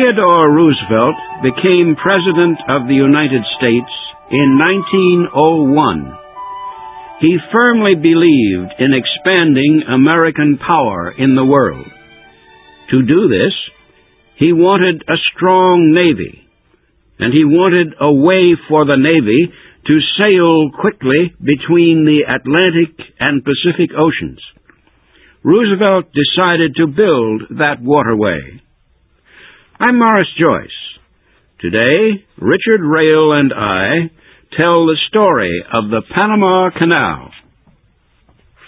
Theodore Roosevelt became President of the United States in 1901. He firmly believed in expanding American power in the world. To do this, he wanted a strong Navy, and he wanted a way for the Navy to sail quickly between the Atlantic and Pacific Oceans. Roosevelt decided to build that waterway. I'm Morris Joyce. Today, Richard Rail and I tell the story of the Panama Canal.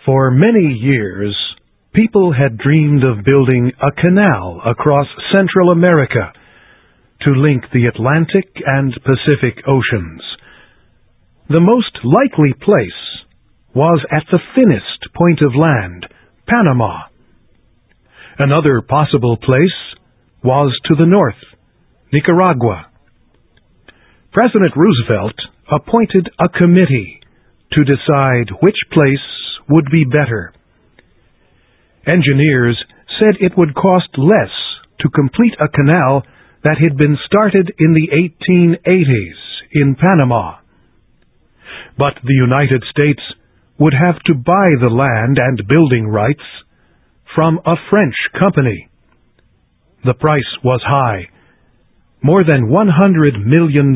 For many years, people had dreamed of building a canal across Central America to link the Atlantic and Pacific Oceans. The most likely place was at the thinnest point of land, Panama. Another possible place was to the north, Nicaragua. President Roosevelt appointed a committee to decide which place would be better. Engineers said it would cost less to complete a canal that had been started in the 1880s in Panama. But the United States would have to buy the land and building rights from a French company. The price was high, more than $100 million.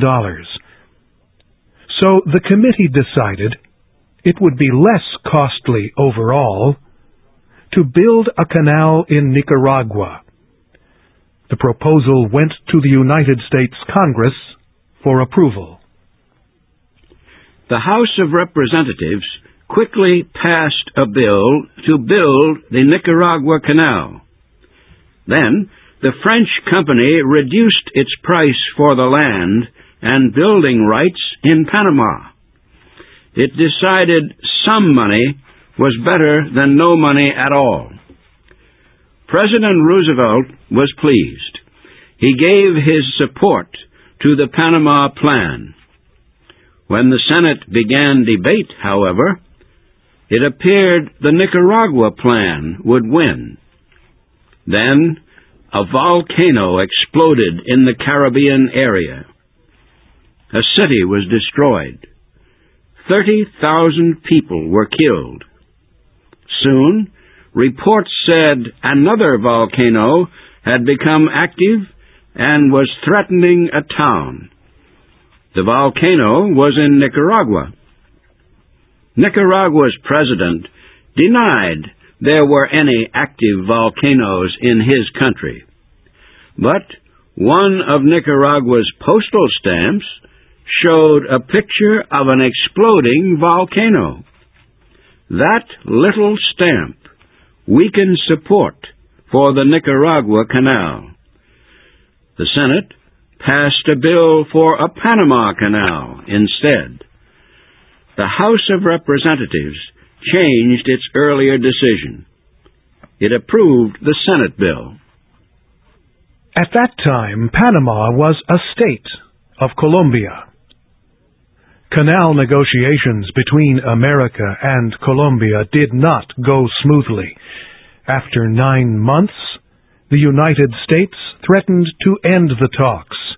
So the committee decided it would be less costly overall to build a canal in Nicaragua. The proposal went to the United States Congress for approval. The House of Representatives quickly passed a bill to build the Nicaragua Canal. Then, the French company reduced its price for the land and building rights in Panama. It decided some money was better than no money at all. President Roosevelt was pleased. He gave his support to the Panama Plan. When the Senate began debate, however, it appeared the Nicaragua Plan would win. Then, a volcano exploded in the Caribbean area. A city was destroyed. 30,000 people were killed. Soon, reports said another volcano had become active and was threatening a town. The volcano was in Nicaragua. Nicaragua's president denied there were any active volcanoes in his country. But one of Nicaragua's postal stamps showed a picture of an exploding volcano. That little stamp weakened support for the Nicaragua Canal. The Senate passed a bill for a Panama Canal instead. The House of Representatives changed its earlier decision. It approved the Senate bill. At that time, Panama was a state of Colombia. Canal negotiations between America and Colombia did not go smoothly. After 9 months, the United States threatened to end the talks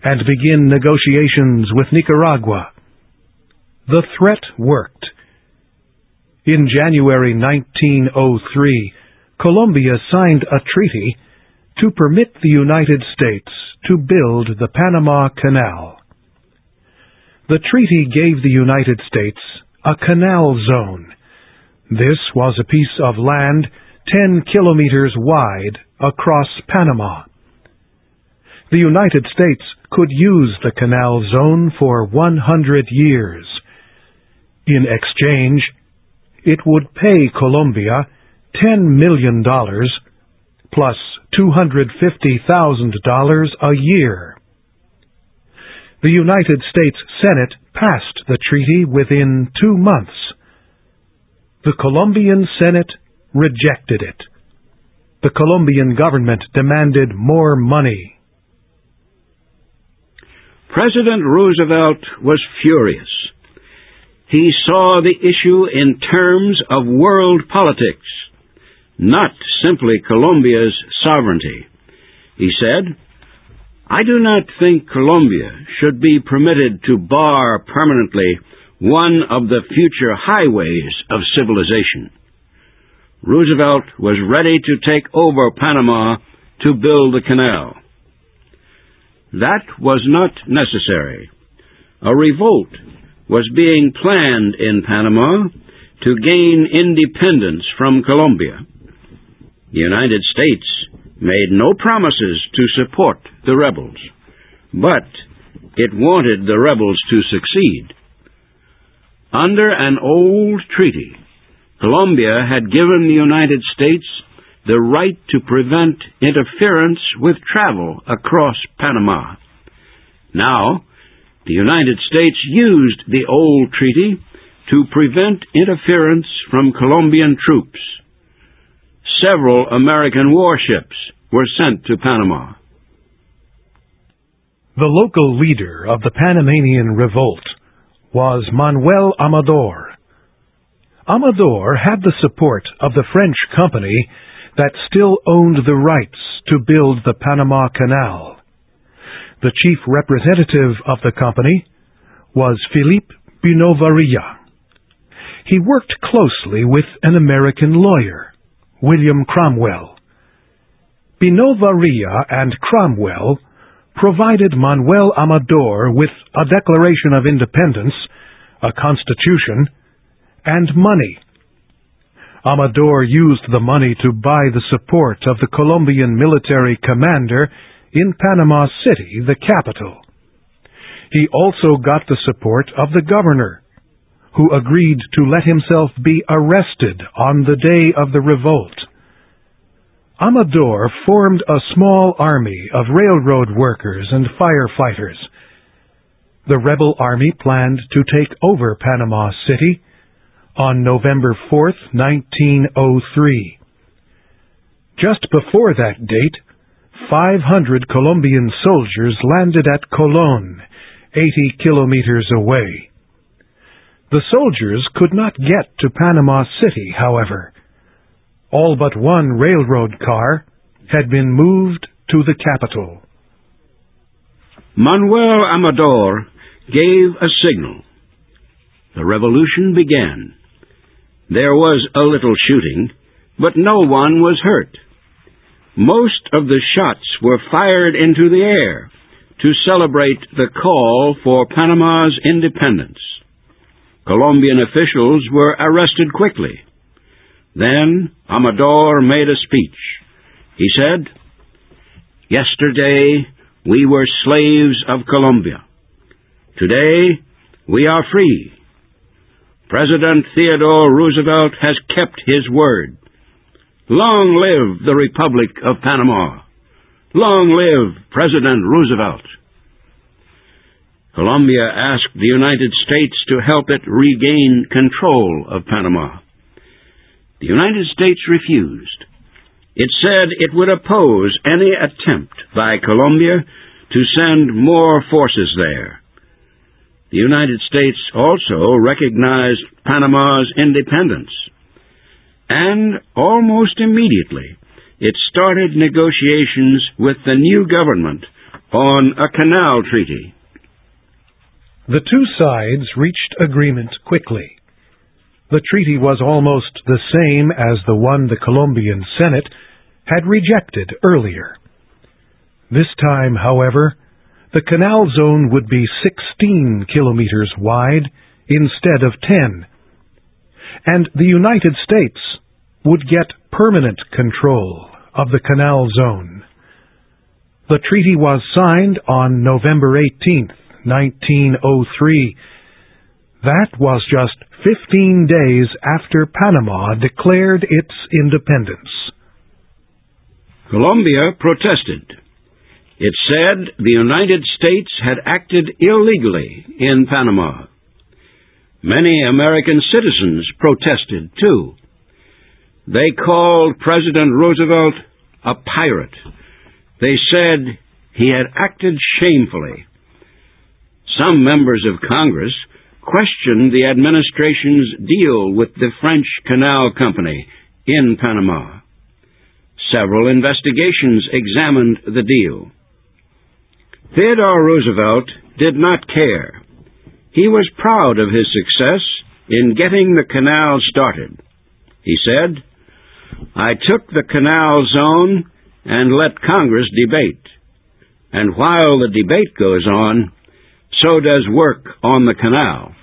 and begin negotiations with Nicaragua. The threat worked. In January 1903, Colombia signed a treaty to permit the United States to build the Panama Canal. The treaty gave the United States a canal zone. This was a piece of land 10 kilometers wide across Panama. The United States could use the canal zone for 100 years. In exchange, it would pay Colombia $10 million plus $250,000 a year. The United States Senate passed the treaty within 2 months. The Colombian Senate rejected it. The Colombian government demanded more money. President Roosevelt was furious. He saw the issue in terms of world politics, not simply Colombia's sovereignty. He said, I do not think Colombia should be permitted to bar permanently one of the future highways of civilization. Roosevelt was ready to take over Panama to build the canal. That was not necessary. A revolt was being planned in Panama to gain independence from Colombia. The United States made no promises to support the rebels, but it wanted the rebels to succeed. Under an old treaty, Colombia had given the United States the right to prevent interference with travel across Panama. Now, the United States used the old treaty to prevent interference from Colombian troops. Several American warships were sent to Panama. The local leader of the Panamanian revolt was Manuel Amador. Amador had the support of the French company that still owned the rights to build the Panama Canal. The chief representative of the company was Philippe Binovarilla. He worked closely with an American lawyer, William Cromwell. Binovarilla and Cromwell provided Manuel Amador with a Declaration of Independence, a constitution, and money. Amador used the money to buy the support of the Colombian military commander in Panama City, the capital. He also got the support of the governor, who agreed to let himself be arrested on the day of the revolt. Amador formed a small army of railroad workers and firefighters. The rebel army planned to take over Panama City on November 4th, 1903. Just before that date, 500 Colombian soldiers landed at Colon, 80 kilometers away. The soldiers could not get to Panama City, however. All but one railroad car had been moved to the capital. Manuel Amador gave a signal. The revolution began. There was a little shooting, but no one was hurt. Most of the shots were fired into the air to celebrate the call for Panama's independence. Colombian officials were arrested quickly. Then Amador made a speech. He said, "Yesterday we were slaves of Colombia. Today we are free. President Theodore Roosevelt has kept his word. Long live the Republic of Panama! Long live President Roosevelt!" Colombia asked the United States to help it regain control of Panama. The United States refused. It said it would oppose any attempt by Colombia to send more forces there. The United States also recognized Panama's independence. And almost immediately, it started negotiations with the new government on a canal treaty. The two sides reached agreement quickly. The treaty was almost the same as the one the Colombian Senate had rejected earlier. This time, however, the canal zone would be 16 kilometers wide instead of 10, and the United States would get permanent control of the canal zone. The treaty was signed on November 18th, 1903. That was just 15 days after Panama declared its independence. Colombia protested. It said the United States had acted illegally in Panama. Many American citizens protested, too. They called President Roosevelt a pirate. They said he had acted shamefully. Some members of Congress questioned the administration's deal with the French Canal Company in Panama. Several investigations examined the deal. Theodore Roosevelt did not care. He was proud of his success in getting the canal started. He said, "I took the canal zone and let Congress debate. And while the debate goes on, so does work on the canal."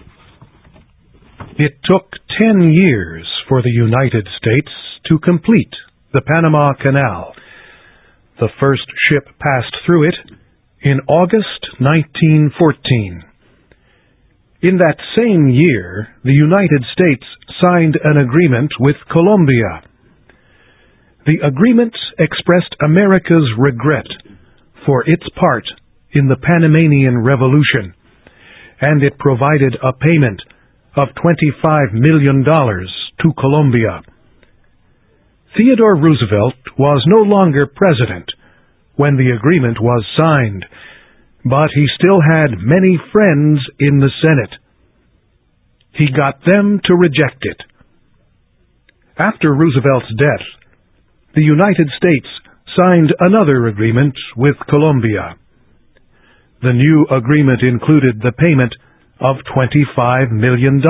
It took 10 years for the United States to complete the Panama Canal. The first ship passed through it in August 1914. In that same year, the United States signed an agreement with Colombia. The agreement expressed America's regret for its part in the Panamanian Revolution, and it provided a payment of $25 million to Colombia. Theodore Roosevelt was no longer president when the agreement was signed, but he still had many friends in the Senate. He got them to reject it. After Roosevelt's death, the United States signed another agreement with Colombia. The new agreement included the payment of $25 million.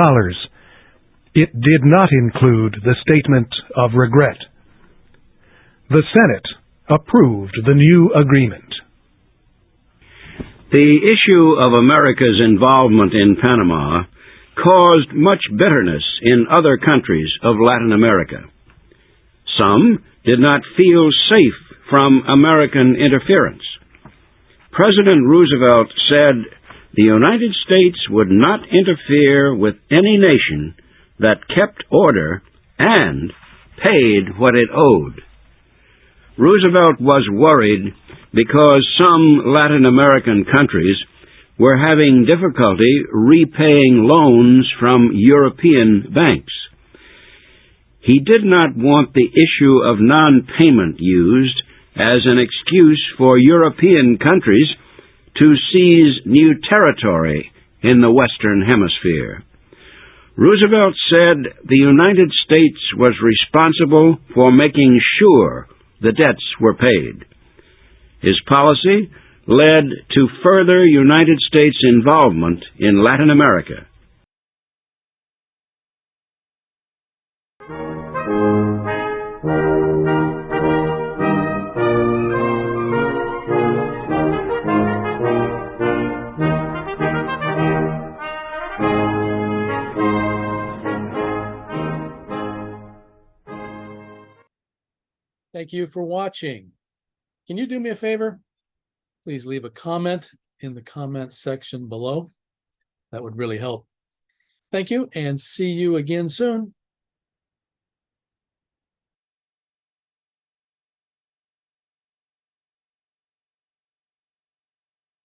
It did not include the statement of regret. The Senate approved the new agreement. The issue of America's involvement in Panama caused much bitterness in other countries of Latin America. Some did not feel safe from American interference. President Roosevelt said the United States would not interfere with any nation that kept order and paid what it owed. Roosevelt was worried because some Latin American countries were having difficulty repaying loans from European banks. He did not want the issue of non-payment used as an excuse for European countries to seize new territory in the Western Hemisphere. Roosevelt said the United States was responsible for making sure the debts were paid. His policy led to further United States involvement in Latin America. Thank you for watching. Can you do me a favor? Please leave a comment in the comment section below. That would really help. Thank you, and see you again soon.